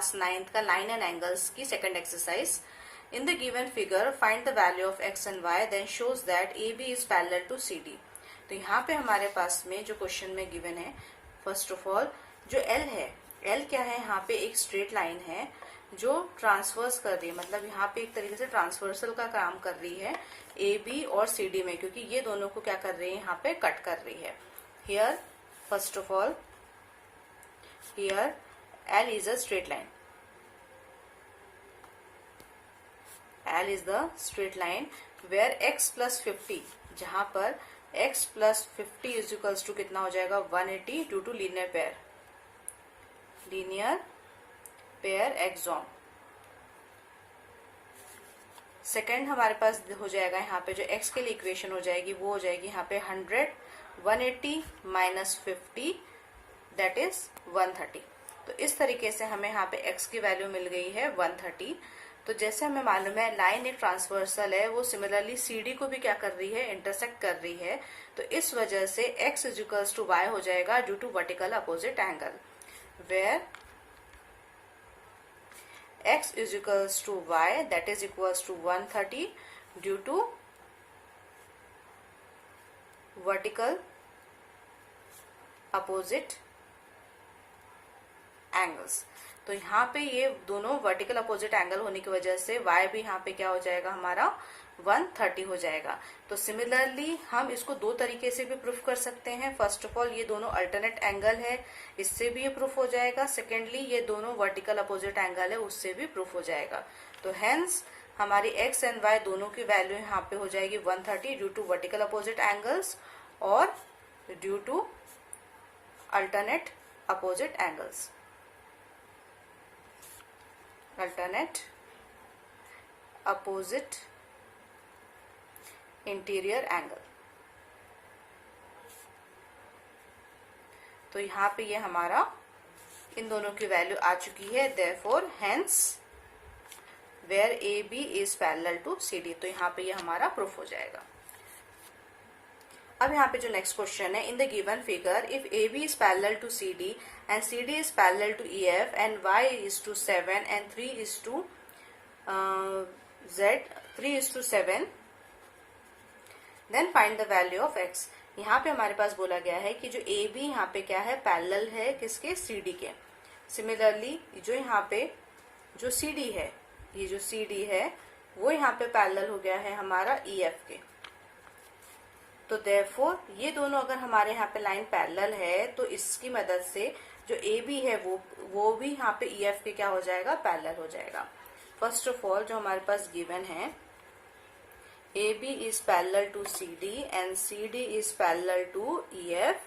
Class 9th का line and angles की second exercise. In the given figure find the value of x and y then shows that A B is parallel to C D. तो यहाँ पे हमारे पास में जो question में given है, फर्स्ट ऑफ ऑल जो एल है, एल क्या है, यहाँ पे एक स्ट्रेट लाइन है जो ट्रांसवर्स कर रही है, मतलब यहाँ पे एक तरीके से ट्रांसवर्सल का काम कर रही है ए बी और सी डी में, क्योंकि ये दोनों को क्या कर रही है, यहाँ पे कट कर रही है। Here first of all here L is a straight line. L is the straight line where x plus 50, जहां पर x plus 50 is equals to कितना हो जाएगा 180 due to linear pair axon। Second हमारे पास हो जाएगा यहाँ पे जो x के लिए इक्वेशन हो जाएगी वो हो जाएगी यहाँ पे 100 180 माइनस 50 दैट इज 130। तो इस तरीके से हमें यहाँ पे x की वैल्यू मिल गई है 130। तो जैसे हमें मालूम है लाइन एक ट्रांसवर्सल है, वो सिमिलरली CD को भी क्या कर रही है, इंटरसेक्ट कर रही है। तो इस वजह से x is equals to y हो जाएगा due to vertical opposite angle, where x is equals to y that is equals to 130 due to vertical opposite angles. तो यहाँ पे ये दोनों वर्टिकल अपोजिट एंगल होने की वजह से y भी यहाँ पे क्या हो जाएगा हमारा 130 हो जाएगा। तो सिमिलरली हम इसको दो तरीके से भी प्रूफ कर सकते हैं। फर्स्ट ऑफ ऑल ये दोनों अल्टरनेट एंगल है, इससे भी ये प्रूफ हो जाएगा। सेकेंडली ये दोनों वर्टिकल अपोजिट एंगल है, उससे भी प्रूफ हो जाएगा। तो हेंस हमारी x एंड y दोनों की वैल्यू यहाँ पे हो जाएगी 130 due to vertical opposite angles और due to alternate opposite angles, alternate opposite interior angle. तो यहाँ पे ये हमारा इन दोनों की वैल्यू आ चुकी है, therefore hence where A B is parallel to C D. तो यहाँ पे ये हमारा प्रूफ हो जाएगा। अब यहाँ पे जो नेक्स्ट क्वेश्चन है, in the given figure if A B is parallel to C D and CD is parallel to EF and Y is to 7 and 3 is to Z, 3 is to 7, then find the value of X। यहाँ पे हमारे पास बोला गया है कि जो AB यहाँ पे क्या है, पैरेलल है किसके, CD के। सिमिलरली जो यहाँ पे जो CD है, ये जो CD है वो यहाँ पे पैरेलल हो गया है हमारा EF के। तो देयरफॉर ये दोनों अगर हमारे यहाँ पे लाइन पैरेलल है तो इसकी मदद से जो ए बी है वो भी यहाँ पे ई एफ के क्या हो जाएगा, पैरेलल हो जाएगा। फर्स्ट ऑफ ऑल जो हमारे पास गिवन है A B is parallel to C D and C D is parallel to E F,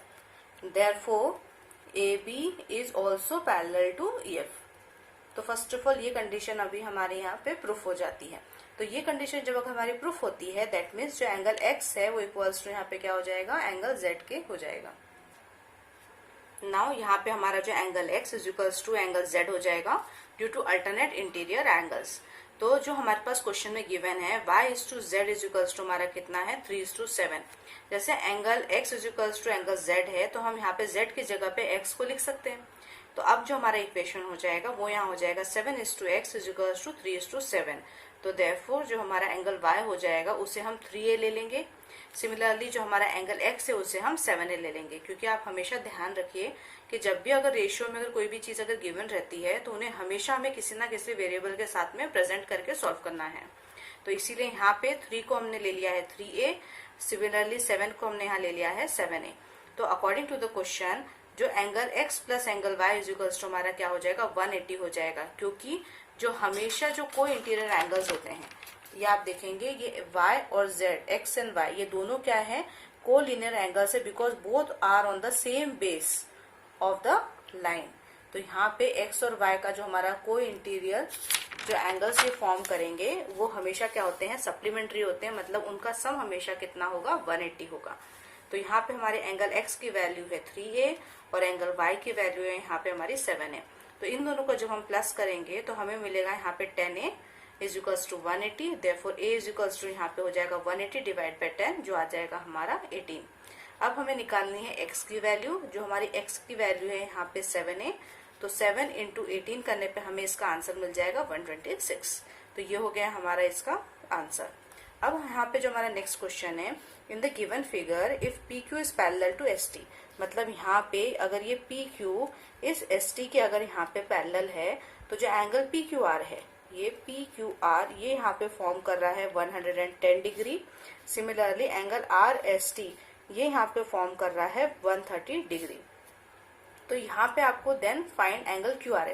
therefore A B is also parallel to E F. तो फर्स्ट ऑफ ऑल ये condition अभी हमारे यहाँ पे प्रूफ हो जाती है। तो ये कंडीशन जब हमारी प्रूफ होती है दैट मीन्स जो एंगल x है वो इक्वल्स टू यहाँ पे क्या हो जाएगा, एंगल z के हो जाएगा। नाउ यहाँ पे हमारा जो angle x is equals to angle z हो जाएगा due to alternate interior angles. तो जो हमारे पास क्वेश्चन में गिवन है y is to z is equals to हमारा कितना है 3:7। जैसे angle x is equals to angle z है तो हम यहाँ पे z की जगह पे x को लिख सकते हैं। तो अब जो हमारा इक्वेशन हो जाएगा वो यहाँ हो जाएगा 7:x इज इक्वल्स टू 3:7। तो देयरफॉर जो हमारा एंगल y हो जाएगा उसे हम 3a ले लेंगे। सिमिलरली जो हमारा एंगल x है उसे हम 7a ले लेंगे, क्योंकि आप हमेशा ध्यान रखिए कि जब भी अगर रेशियो में अगर कोई भी चीज अगर गिवन रहती है तो उन्हें हमेशा हमें किसी ना किसी वेरिएबल के साथ में प्रेजेंट करके सॉल्व करना है। तो इसीलिए यहाँ पे 3 को हमने ले लिया है 3a, सिमिलरली 7 को हमने यहाँ ले लिया है 7a। तो अकॉर्डिंग टू द क्वेश्चन जो angle x plus angle y is equals to हमारा क्या हो जाएगा 180 हो जाएगा, क्योंकि जो हमेशा जो कोई इंटीरियर एंगल्स होते हैं ये आप देखेंगे ये y और z, x एंड y ये दोनों क्या है, को लीनियर एंगल्स है, because both are on the same base of the line. तो यहाँ पे x और y का जो हमारा को इंटीरियर जो एंगल्स ये फॉर्म करेंगे वो हमेशा क्या होते हैं, सप्लीमेंट्री होते हैं, मतलब उनका सम हमेशा कितना होगा 180 होगा। तो यहाँ पे हमारे एंगल x की वैल्यू है 3a और एंगल y की वैल्यू है यहाँ पे हमारी 7a। तो इन दोनों को जब हम प्लस करेंगे तो हमें मिलेगा यहाँ पे 10a is equals to 180, therefore a is equals to यहाँ पे हो जाएगा 180 डिवाइड बाय 10 जो आ जाएगा हमारा 18। अब हमें निकालनी है x की वैल्यू, जो हमारी x की वैल्यू है यहाँ पे 7a। तो 7 इंटू 18 करने पे हमें इसका आंसर मिल जाएगा 126। तो ये हो गया हमारा इसका आंसर। अब यहाँ पे जो हमारा नेक्स्ट क्वेश्चन है, in the given figure if P Q is parallel to S T, मतलब यहाँ पे अगर ये पी क्यू इस एस टी के अगर यहाँ पे पैरेलल है, तो जो एंगल पी क्यू आर है, ये पी क्यू आर ये यहाँ पे फॉर्म कर रहा है 110 degree. Similarly angle R S T ये यहाँ पे फॉर्म कर रहा है 130 डिग्री। तो यहाँ पे आपको then find angle Q R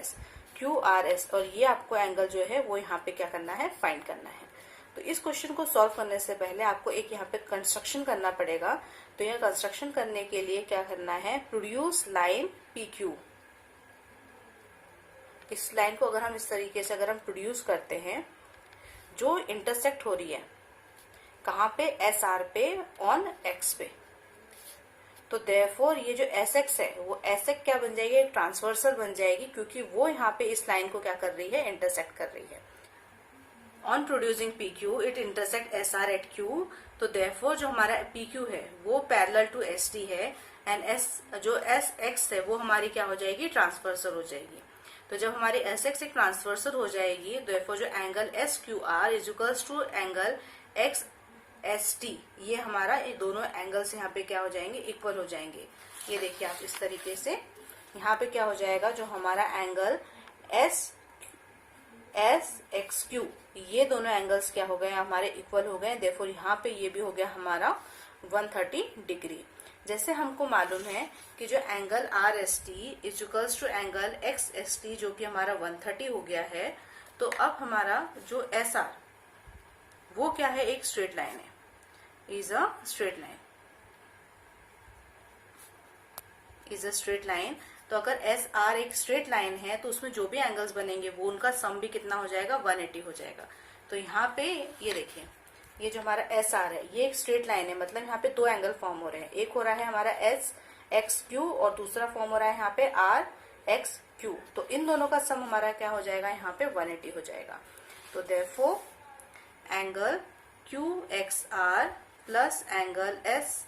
S, और ये आपको एंगल जो है वो यहाँ पे क्या करना है, फाइंड करना है। तो इस क्वेश्चन को सॉल्व करने से पहले आपको एक यहाँ पे कंस्ट्रक्शन करना पड़ेगा। तो यह कंस्ट्रक्शन करने के लिए क्या करना है, प्रोड्यूस लाइन पी क्यू। इस लाइन को अगर हम इस तरीके से अगर हम प्रोड्यूस करते हैं, जो इंटरसेक्ट हो रही है कहाँ पे, एस आर पे ऑन एक्स पे, तो देयरफॉर ये जो एस एक्स है वो एस एक्स क्या बन जाएगी, एक ट्रांसवर्सल बन जाएगी, क्योंकि वो यहाँ पे इस लाइन को क्या कर रही है, इंटरसेक्ट कर रही है। On producing P Q it intersect S R at Q, तो देयरफॉर जो हमारा पी क्यू है वो पैरेलल टू एस टी है, एंड एस जो एस एक्स है वो हमारी क्या हो जाएगी, ट्रांसवर्सल हो जाएगी। तो जब हमारी एस एक्स एक ट्रांसवर्सल हो जाएगी, देयरफॉर जो angle S Q R is equals to angle X S T, ये हमारा ये दोनों एंगल्स यहाँ पे क्या हो जाएंगे, इक्वल हो जाएंगे। ये देखिए आप इस तरीके से यहाँ पे क्या हो जाएगा, जो हमारा एंगल एस एक्स क्यू ये दोनों एंगल्स क्या हो गए, हमारे इक्वल हो गए। देयरफॉर यहाँ पे ये भी हो गया हमारा 130 डिग्री। जैसे हमको मालूम है कि जो angle R S T is equals to angle X S T जो कि हमारा 130 हो गया है, तो अब हमारा जो एस आर वो क्या है, एक स्ट्रेट लाइन है, इज अ स्ट्रेट लाइन। तो अगर एस आर एक स्ट्रेट लाइन है तो उसमें जो भी एंगल्स बनेंगे वो उनका सम भी कितना हो जाएगा, 180 हो जाएगा। तो यहाँ पे ये देखिए, ये जो हमारा एस आर है ये एक स्ट्रेट लाइन है, मतलब यहाँ पे दो एंगल फॉर्म हो रहे हैं। एक हो रहा है हमारा एस एक्स क्यू और दूसरा फॉर्म हो रहा है यहाँ पे आर एक्स क्यू। तो इन दोनों का सम हमारा क्या हो जाएगा, यहाँ पे 180 हो जाएगा। तो therefore angle Q X R plus angle S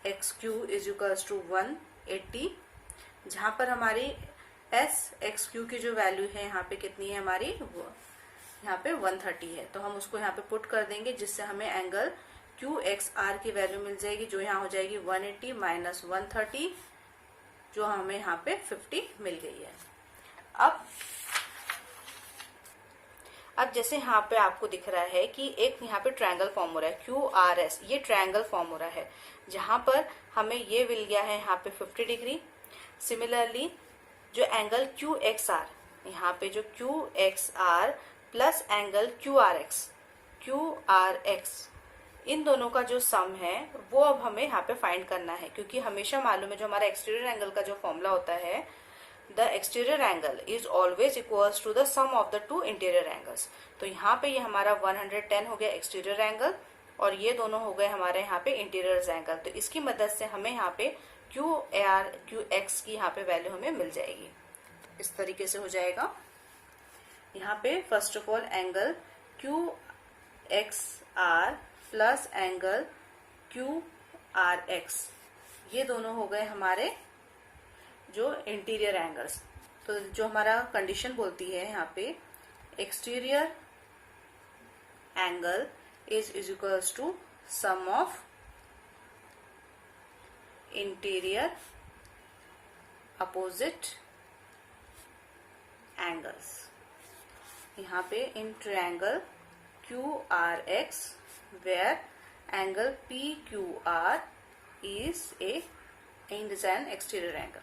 X Q is equals to 180, जहां पर हमारी एस एक्स क्यू की जो वैल्यू है यहाँ पे कितनी है हमारी, वो यहाँ पे 130 है। तो हम उसको यहाँ पे पुट कर देंगे, जिससे हमें एंगल क्यू एक्स आर की वैल्यू मिल जाएगी, जो यहाँ हो जाएगी 180 माइनस 130, जो हमें यहाँ पे 50 मिल गई है। अब जैसे यहाँ पे आपको दिख रहा है कि एक यहाँ पे ट्रायंगल फॉर्म हो रहा है क्यू आर एस, ये ट्रायंगल फॉर्म हो रहा है, जहां पर हमें ये मिल गया है यहाँ पे 50 डिग्री। सिमिलरली जो एंगल क्यू एक्स आर, यहाँ पे जो Q X R plus angle Q R X, इन दोनों का जो सम है वो अब हमें यहाँ पे फाइंड करना है, क्योंकि हमेशा मालूम है जो हमारा एक्सटीरियर एंगल का जो फॉर्मूला होता है, the exterior angle is always equals to the sum of the two interior angles. तो यहाँ पे ये हमारा 110 हो गया एक्सटीरियर एंगल, और ये दोनों हो गए हमारे यहाँ पे इंटीरियर एंगल। तो इसकी मदद से हमें यहाँ पे क्यू एक्स की यहाँ पे वैल्यू हमें मिल जाएगी। इस तरीके से हो जाएगा। यहाँ पे first of all angle Q X R plus angle Q R X, ये दोनों हो गए हमारे जो इंटीरियर एंगल्स। तो जो हमारा कंडीशन बोलती है यहाँ पे, exterior angle is equals to sum of interior opposite angles. यहाँ पे in triangle Q R X where angle P Q R is an exterior angle.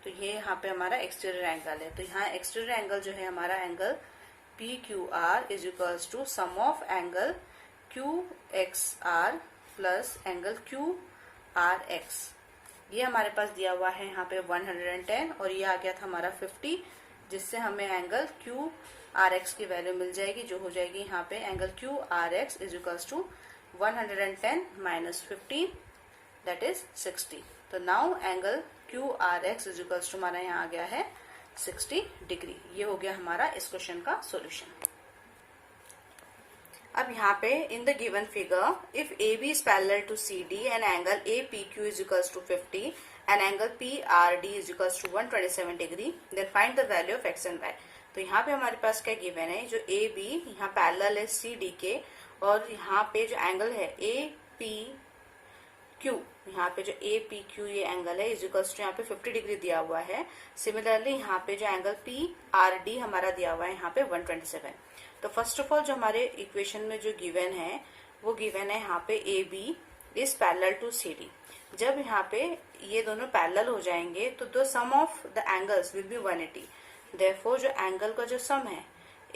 तो ये यहाँ पे हमारा एक्सटीरियर एंगल है। तो यहाँ एक्सटीरियर एंगल जो है हमारा angle P Q R is equals to sum of angle Q X R plus angle Q R X. ये हमारे पास दिया हुआ है यहाँ पे 110, और ये आ गया था हमारा 50, जिससे हमें एंगल क्यू आर एक्स की वैल्यू मिल जाएगी, जो हो जाएगी यहाँ पे angle Q R X is equals to 110 minus 15 that is 60। तो now angle Q R X is equals to हमारा यहाँ आ गया है 60 डिग्री। ये हो गया हमारा इस क्वेश्चन का सॉल्यूशन। अब यहाँ पे in the given figure if A B is parallel to C D and angle A P Q is equals to 50 and angle PRD is equals to 127 degree, then find the value of x and y। तो यहाँ पे हमारे पास क्या given है, जो AB यहाँ parallel है CD के, और यहाँ पे जो एंगल है APQ, यहाँ पे जो APQ ये एंगल है इज इक्वल्स टू यहाँ पे 50 डिग्री दिया हुआ है। सिमिलरली यहाँ पे जो एंगल PRD हमारा दिया हुआ है यहाँ पे 127। तो फर्स्ट ऑफ ऑल जो हमारे इक्वेशन में जो गिवन है वो गिवन है यहाँ पे AB is parallel to CD। जब यहाँ पे ये दोनों पैरेलल हो जाएंगे तो the sum of the angles will be 180। Therefore जो एंगल का जो सम है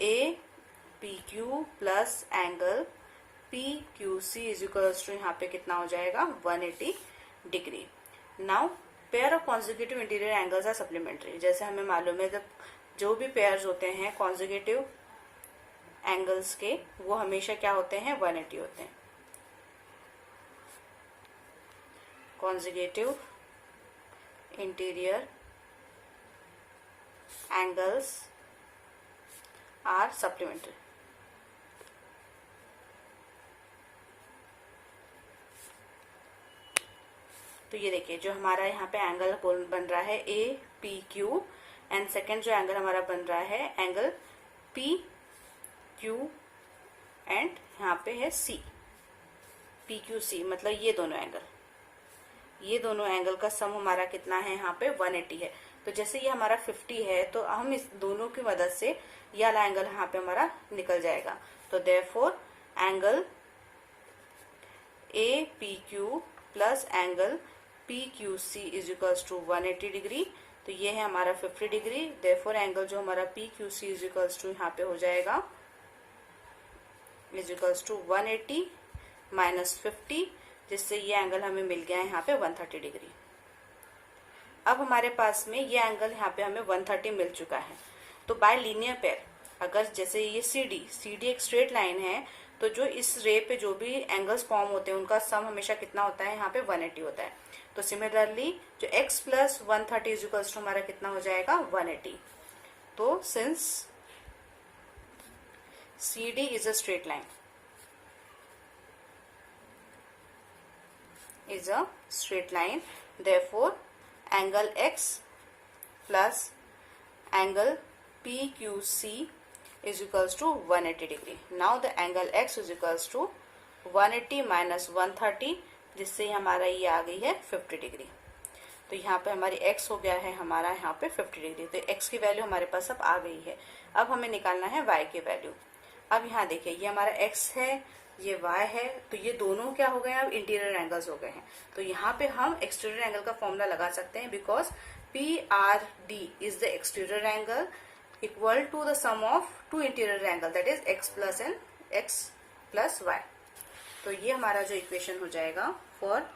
APQ plus angle PQC is equals to यहाँ पे कितना हो जाएगा 180 degree. Now pair of consecutive interior angles are supplementary. जैसे हमें मालूम है जब जो भी पेयर्स होते हैं कॉन्जिक्यूटिव एंगल्स के वो हमेशा क्या होते हैं 180 होते हैं। Consecutive interior angles are supplementary. तो ये देखिए जो हमारा यहाँ पे एंगल बन रहा है APQ एंड सेकेंड जो एंगल हमारा बन रहा है एंगल PQ एंड यहाँ पे है PQC, मतलब ये दोनों एंगल का सम हमारा कितना है यहाँ पे 180 है। तो जैसे ये हमारा 50 है तो हम इस दोनों की मदद से ये वाला एंगल यहाँ पे हमारा निकल जाएगा। तो therefore angle APQ plus angle PQC is equals to 180 degree. तो ये है हमारा 50 डिग्री। देयरफॉर एंगल जो हमारा PQC इज इक्वल्स टू यहाँ पे हो जाएगा इज इक्वल्स टू 180 माइनस 50, जिससे ये एंगल हमें मिल गया है यहाँ पे 130 डिग्री। अब हमारे पास में ये एंगल यहाँ पे हमें 130 मिल चुका है। तो बाय लीनियर पेयर अगर जैसे ये CD एक स्ट्रेट लाइन है तो जो इस रे पे जो भी एंगल्स फॉर्म होते हैं उनका सम हमेशा कितना होता है यहाँ पे 180 होता है। तो सिमिलरली जो x plus 130 is equals to हमारा कितना हो जाएगा 180। तो since CD is a straight line therefore angle x plus angle PQC is equals to 180 degree. Now the angle x is equals to 180 minus 130, जिससे हमारा ये आ गई है 50 डिग्री। तो यहाँ पे हमारी x हो गया है हमारा यहाँ पे 50 डिग्री। तो x की वैल्यू हमारे पास अब आ गई है। अब हमें निकालना है y की वैल्यू। अब यहाँ देखिए ये हमारा x है, ये y है, तो ये दोनों क्या हो गए हैं अब इंटीरियर एंगल्स हो गए हैं। तो यहाँ पे हम एक्सटीरियर एंगल का फॉर्मूला लगा सकते हैं because PRD is the exterior angle equal to the sum of two interior angle that is x plus y। तो ये हमारा जो इक्वेशन हो जाएगा for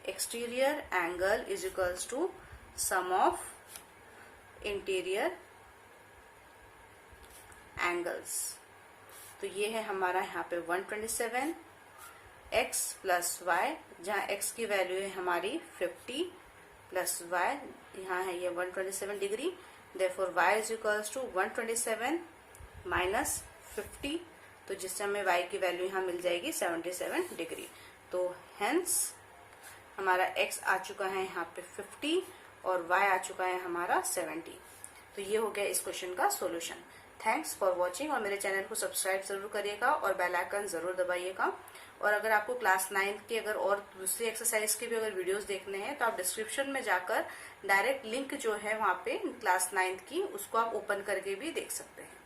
exterior angle is equals to sum of interior angles. तो ये है हमारा यहाँ पे 127 x प्लस y, जहाँ x की वैल्यू है हमारी 50 प्लस y, यहाँ है ये 127 degree. Therefore y is equals to 127 minus 50, तो जिससे हमें y की वैल्यू यहाँ मिल जाएगी 77 डिग्री। तो हेंस हमारा x आ चुका है यहाँ पे 50 और y आ चुका है हमारा 70। तो ये हो गया इस क्वेश्चन का सॉल्यूशन। थैंक्स फॉर वॉचिंग और मेरे चैनल को सब्सक्राइब जरूर करिएगा और बेल आइकन जरूर दबाइएगा। और अगर आपको क्लास 9 की अगर और दूसरी एक्सरसाइज के भी अगर वीडियोस देखने हैं तो आप डिस्क्रिप्शन में जाकर डायरेक्ट लिंक जो है वहाँ पे क्लास 9 की उसको आप ओपन करके भी देख सकते हैं।